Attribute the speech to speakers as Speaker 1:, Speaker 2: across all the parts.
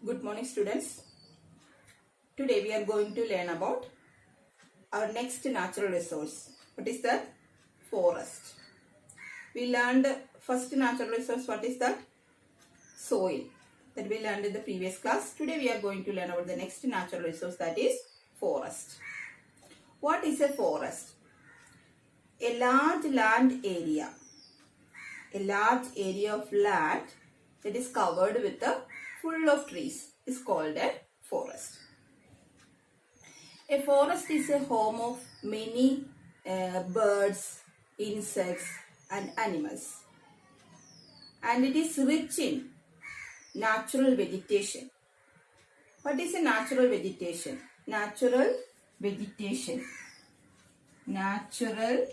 Speaker 1: Good morning, students. Today we are going to learn about our next natural resource. What is that? Forest. We learned first natural resource. What is that? Soil. That we learned in the previous class. Today we are going to learn about the next natural resource, that is forest. What is a forest? A large land area. A large area of land that is covered with full of trees is called a forest. A forest is a home of many birds, insects and animals, and it is rich in natural vegetation. What is a natural vegetation? Natural vegetation. Natural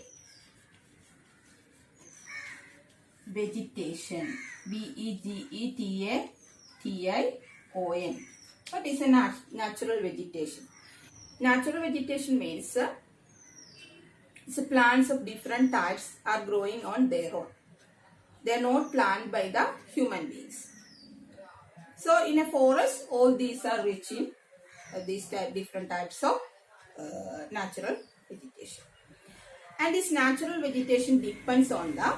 Speaker 1: vegetation. V-E-G-E-T-A-T-I-O-N. What is a natural vegetation? Natural vegetation means plants of different types are growing on their own. They are not planted by the human beings. So in a forest, all these are rich in different types of natural vegetation. And this natural vegetation depends on the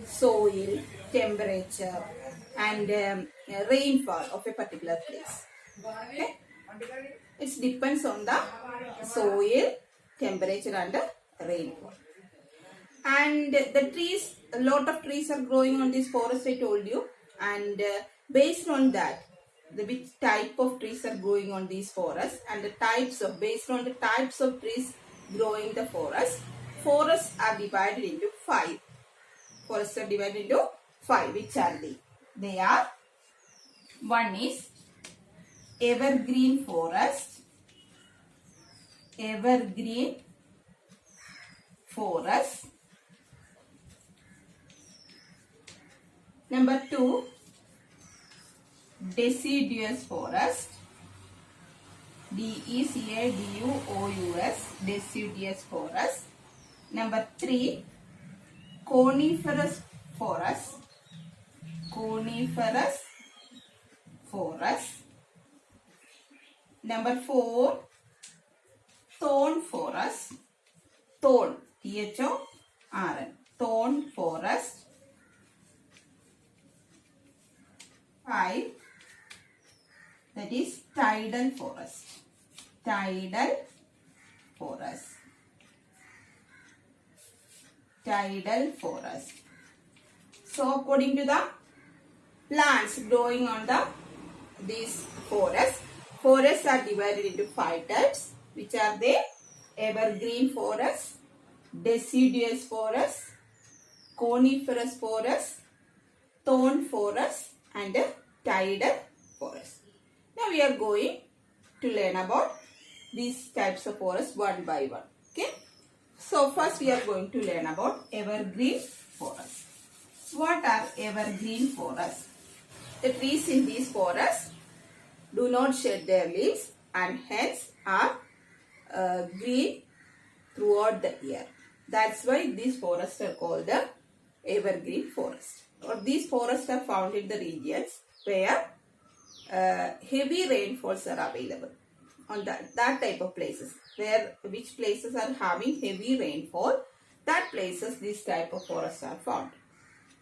Speaker 1: soil, temperature and rainfall of a particular place. Okay? It depends on the soil, temperature and rainfall. And the trees, a lot of trees are growing on this forest, I told you. And based on that, which type of trees are growing on these forests and based on the types of trees growing in the forest, forests are divided into 5. Forests are divided into 5. Which are they? They are, one is evergreen forest. Evergreen forest. Number 2, deciduous forest. D-E-C-A-D-U-O-U-S. Deciduous forest. Number 3, coniferous forest. Coniferous forest. Number 4, thorn forest. Thorn, T-H-O-R-N. Thorn forest. 5, that is tidal forest. Tidal forest. Tidal forest. So according to the plants growing on these forests are divided into 5 types. Which are they? Evergreen forest, deciduous forest, coniferous forest, thorn forest and tidal forest. Now we are going to learn about these types of forests one by one. Okay. So first we are going to learn about evergreen forest. What are evergreen forests? The trees in these forests do not shed their leaves and hence are green throughout the year. That's why these forests are called the evergreen forest. Or these forests are found in the regions where heavy rainfalls are available. On that type of places, which places are having heavy rainfall, that places these type of forests are found.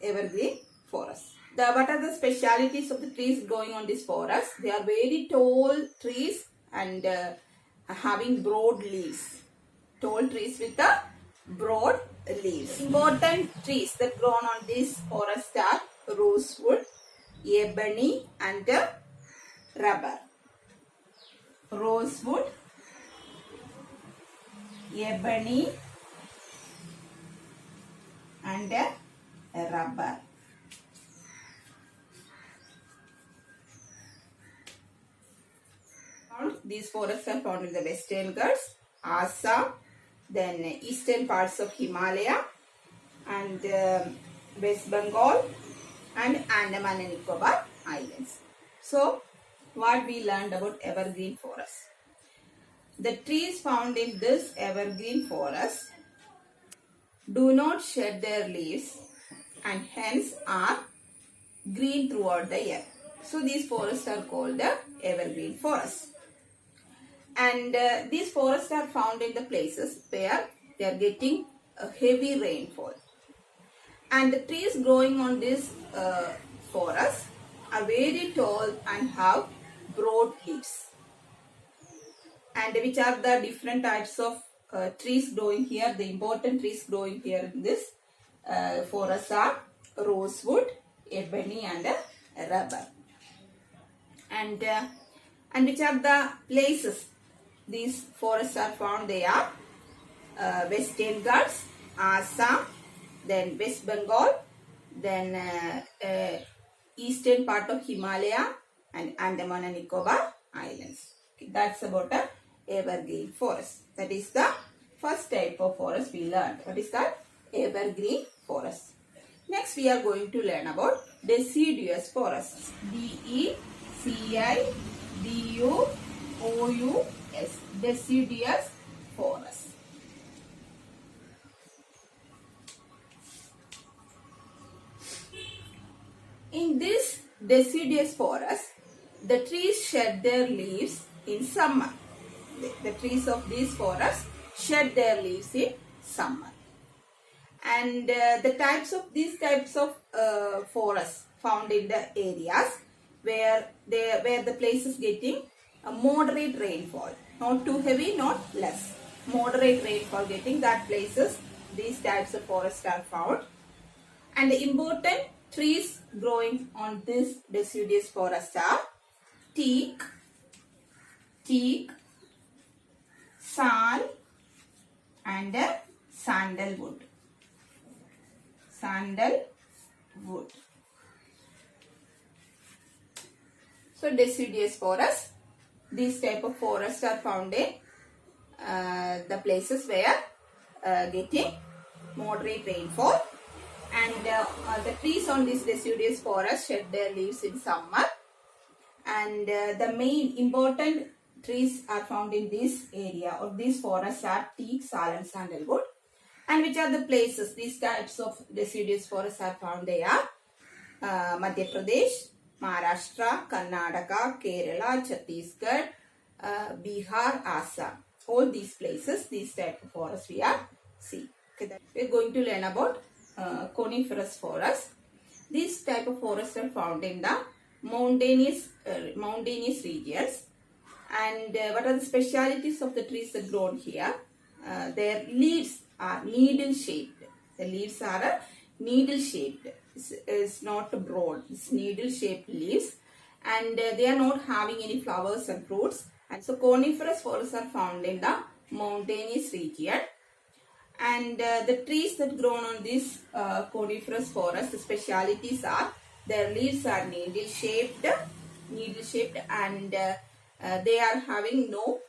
Speaker 1: Evergreen forests. What are the specialities of the trees growing on this forest? They are very tall trees and having broad leaves. Tall trees with the broad leaves. Important trees that grown on this forest are rosewood, ebony and rubber. Rosewood, ebony and rubber. These forests are found in the Western Ghats, Assam, then eastern parts of Himalaya and West Bengal and Andaman and Nicobar Islands. So what we learned about evergreen forest? The trees found in this evergreen forest do not shed their leaves and hence are green throughout the year. So these forests are called the evergreen forests. And these forests are found in the places where they are getting a heavy rainfall. And the trees growing on this forest are very tall and have broad leaves. And which are the different types of trees growing here? The important trees growing here in this forest are rosewood, ebony, and rubber. And which are the places these forests are found? They are Western Ghats, Assam, then West Bengal, then eastern part of Himalaya, and Andaman and Nicobar Islands. Okay, that's about a evergreen forest. That is the first type of forest we learned. What is that? Evergreen forest. Next we are going to learn about deciduous forests. D-E-C-I-D-U-O-U-S. Deciduous forests. In this deciduous forest, the trees shed their leaves in summer. The trees of these forests shed their leaves in summer. And the types of these types of forests found in the areas where the place is getting a moderate rainfall, not too heavy, not less, moderate rainfall getting, that places these types of forests are found. And the important trees growing on this deciduous forest are teak, sal, and sandalwood. So deciduous forest, these type of forests are found in the places where getting moderate rainfall. And the trees on this deciduous forest shed their leaves in summer. And the main important trees are found in this area or these forests are teak, sal, and sandalwood. And which are the places these types of deciduous forests are found? They are Madhya Pradesh, Maharashtra, Karnataka, Kerala, Chhattisgarh, Bihar, Assam. All these places, these type of forests we are seeing. Okay, we are going to learn about coniferous forests. These type of forests are found in the mountainous regions. And what are the specialities of the trees that grown here? Their leaves are needle shaped. The leaves are needle shaped. It's not broad. It's needle shaped leaves, and they are not having any flowers and fruits. And so coniferous forests are found in the mountainous region. And the trees that grown on this coniferous forest, the specialities are their leaves are needle shaped, and they are having no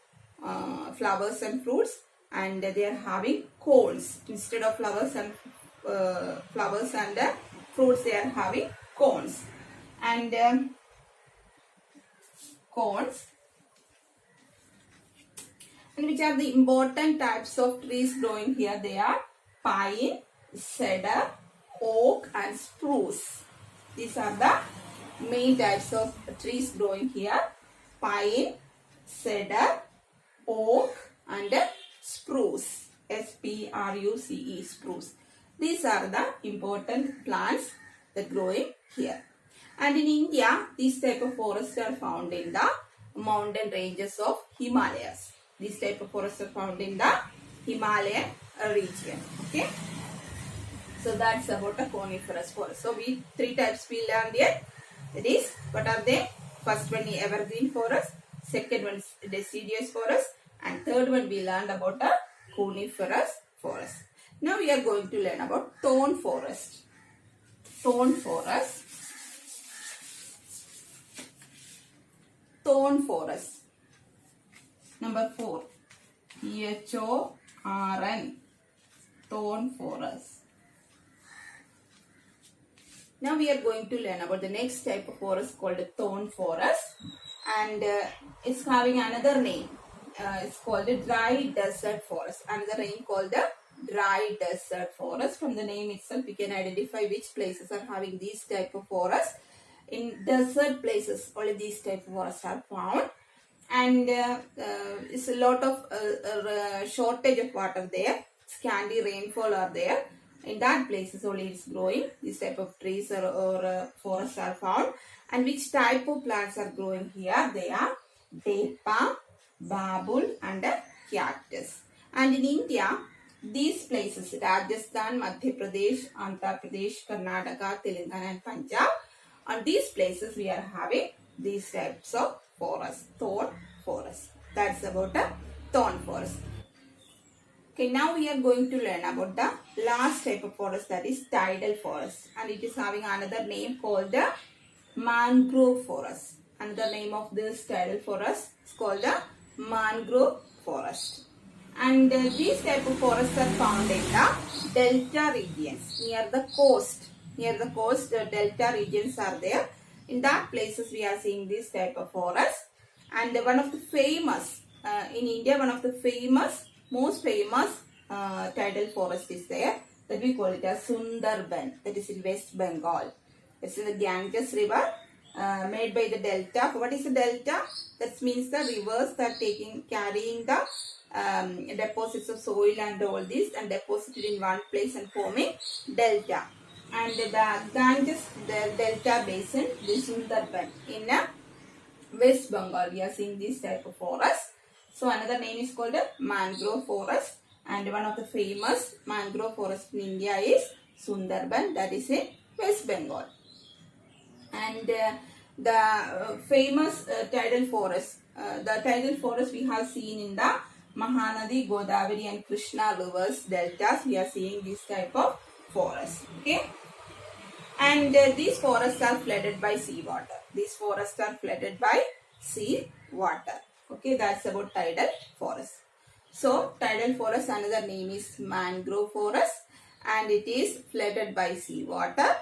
Speaker 1: flowers and fruits, and they are having cones instead of flowers and fruits. They are having cones, and And which are the important types of trees growing here? They are pine, cedar, oak, and spruce. These are the main types of trees growing here. Pine, cedar, oak, and spruce. S-P-R-U-C-E, spruce. These are the important plants that growing here. And in India, these type of forests are found in the mountain ranges of Himalayas. These type of forests are found in the Himalayan region. Okay. So that's about a coniferous forest. So three types we learned here. That is, what are they? First one is evergreen forest. Second one is deciduous forest. And third one we learned about a coniferous forest. Now we are going to learn about thorn forest. Thorn forest. Thorn forest. Number 4. Thorn. Thorn forest. Now we are going to learn about the next type of forest called a thorn forest. And it's having another name. It's called a dry desert forest. Another name called the dry desert forest. From the name itself, we can identify which places are having these type of forests. In desert places, only these type of forests are found. And it's a lot of shortage of water there. Scanty rainfall are there. In that places only it's growing. This type of trees or forests are found. And which type of plants are growing here? They are date palm, babul and cactus. And in India, these places, Rajasthan, Madhya Pradesh, Andhra Pradesh, Karnataka, Telangana and Punjab, on these places we are having these types of forests, thorn forest. That's about a thorn forest. Okay, now we are going to learn about the last type of forest, that is tidal forest, and it is having another name called the mangrove forest. Another name of this tidal forest is called the mangrove forest. And these type of forests are found in the delta regions, near the coast. Near the coast, delta regions are there. In that places we are seeing this type of forest. And one of the famous, in India, one of the famous, most famous tidal forest is there, that we call it as Sundarban, that is in West Bengal. It's in the Ganges river, made by the delta. What is the delta? That means the rivers that carrying the deposits of soil and all this and deposited in one place and forming delta. And the Ganges, the delta basin, the Sundarban in West Bengal, we are seeing this type of forest. So another name is called a mangrove forest, and one of the famous mangrove forests in India is Sundarban, that is in West Bengal. And the famous tidal forest, we have seen in the Mahanadi, Godavari and Krishna rivers deltas. We are seeing this type of forest. Okay, and these forests are flooded by seawater. These forests are flooded by sea water. Okay, that's about tidal forest. So, tidal forest, another name is mangrove forest, and it is flooded by sea water.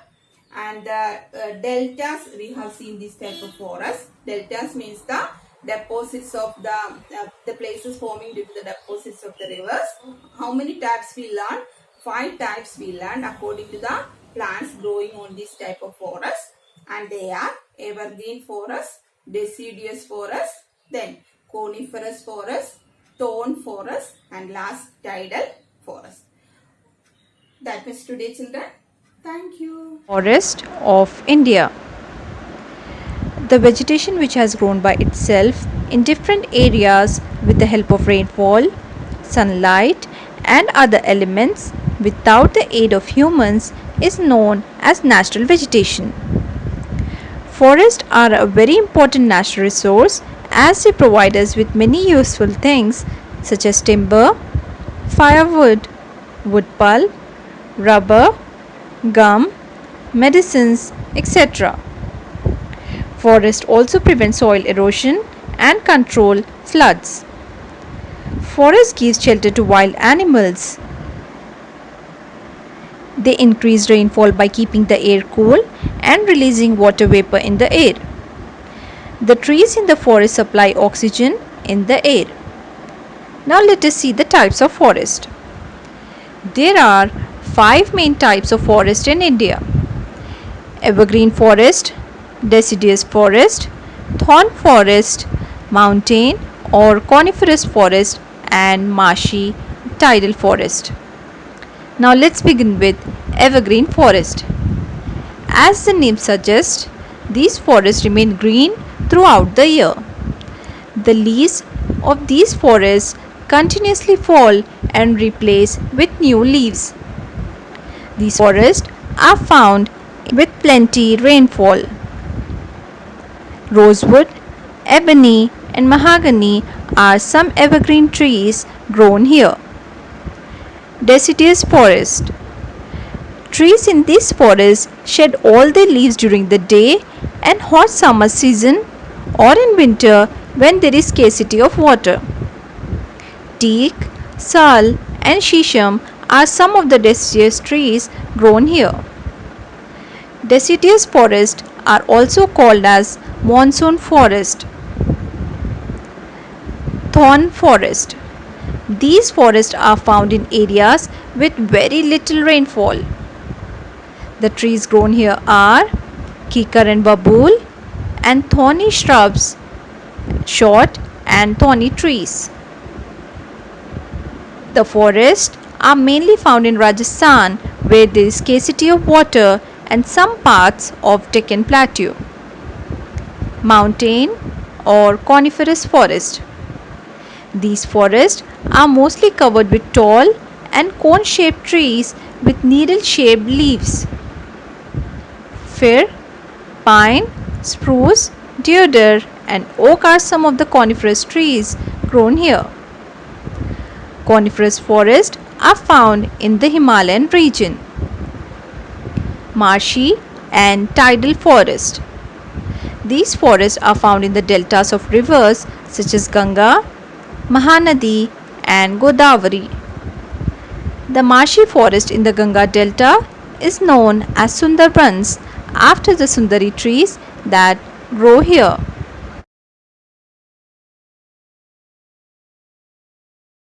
Speaker 1: And deltas, we have seen this type of forest. Deltas means the deposits of the places forming due to the deposits of the rivers. How many types we learned? 5 types we learned according to the plants growing on this type of forest. And they are evergreen forest, deciduous forest, then coniferous forest, thorn forest, and last tidal forest. That was today, children. Thank you.
Speaker 2: Forest of India. The vegetation which has grown by itself in different areas with the help of rainfall, sunlight, and other elements without the aid of humans is known as natural vegetation. Forests are a very important natural resource as they provide us with many useful things such as timber, firewood, wood pulp, rubber, gum, medicines, etc. Forests also prevent soil erosion and control floods. Forests give shelter to wild animals. They increase rainfall by keeping the air cool and releasing water vapor in the air. The trees in the forest supply oxygen in the air. Now let us see the types of forest. There are 5 main types of forest in India: evergreen forest, deciduous forest, thorn forest, mountain or coniferous forest, and marshy tidal forest. Now let's begin with evergreen forest. As the name suggests, these forests remain green throughout the year. The leaves of these forests continuously fall and replace with new leaves. These forests are found with plenty rainfall. Rosewood, ebony, and mahogany are some evergreen trees grown here. Deciduous forest. Trees in this forest shed all their leaves during the day and hot summer season or in winter when there is scarcity of water. Teak, sal, and shisham are some of the deciduous trees grown here. Deciduous forests are also called as monsoon forest. Thorn forest. These forests are found in areas with very little rainfall. The trees grown here are kikar and babool, and thorny shrubs, short and thorny trees. The forests are mainly found in Rajasthan, where there is scarcity of water, and some parts of Deccan Plateau. Mountain or coniferous forest. These forests are mostly covered with tall and cone-shaped trees with needle-shaped leaves. Fir, pine, spruce, deodar, and oak are some of the coniferous trees grown here. Coniferous forests are found in the Himalayan region. Marshy and tidal forest. These forests are found in the deltas of rivers such as Ganga, Mahanadi, and Godavari. The marshy forest in the Ganga Delta is known as Sundarbans after the Sundari trees that grow here.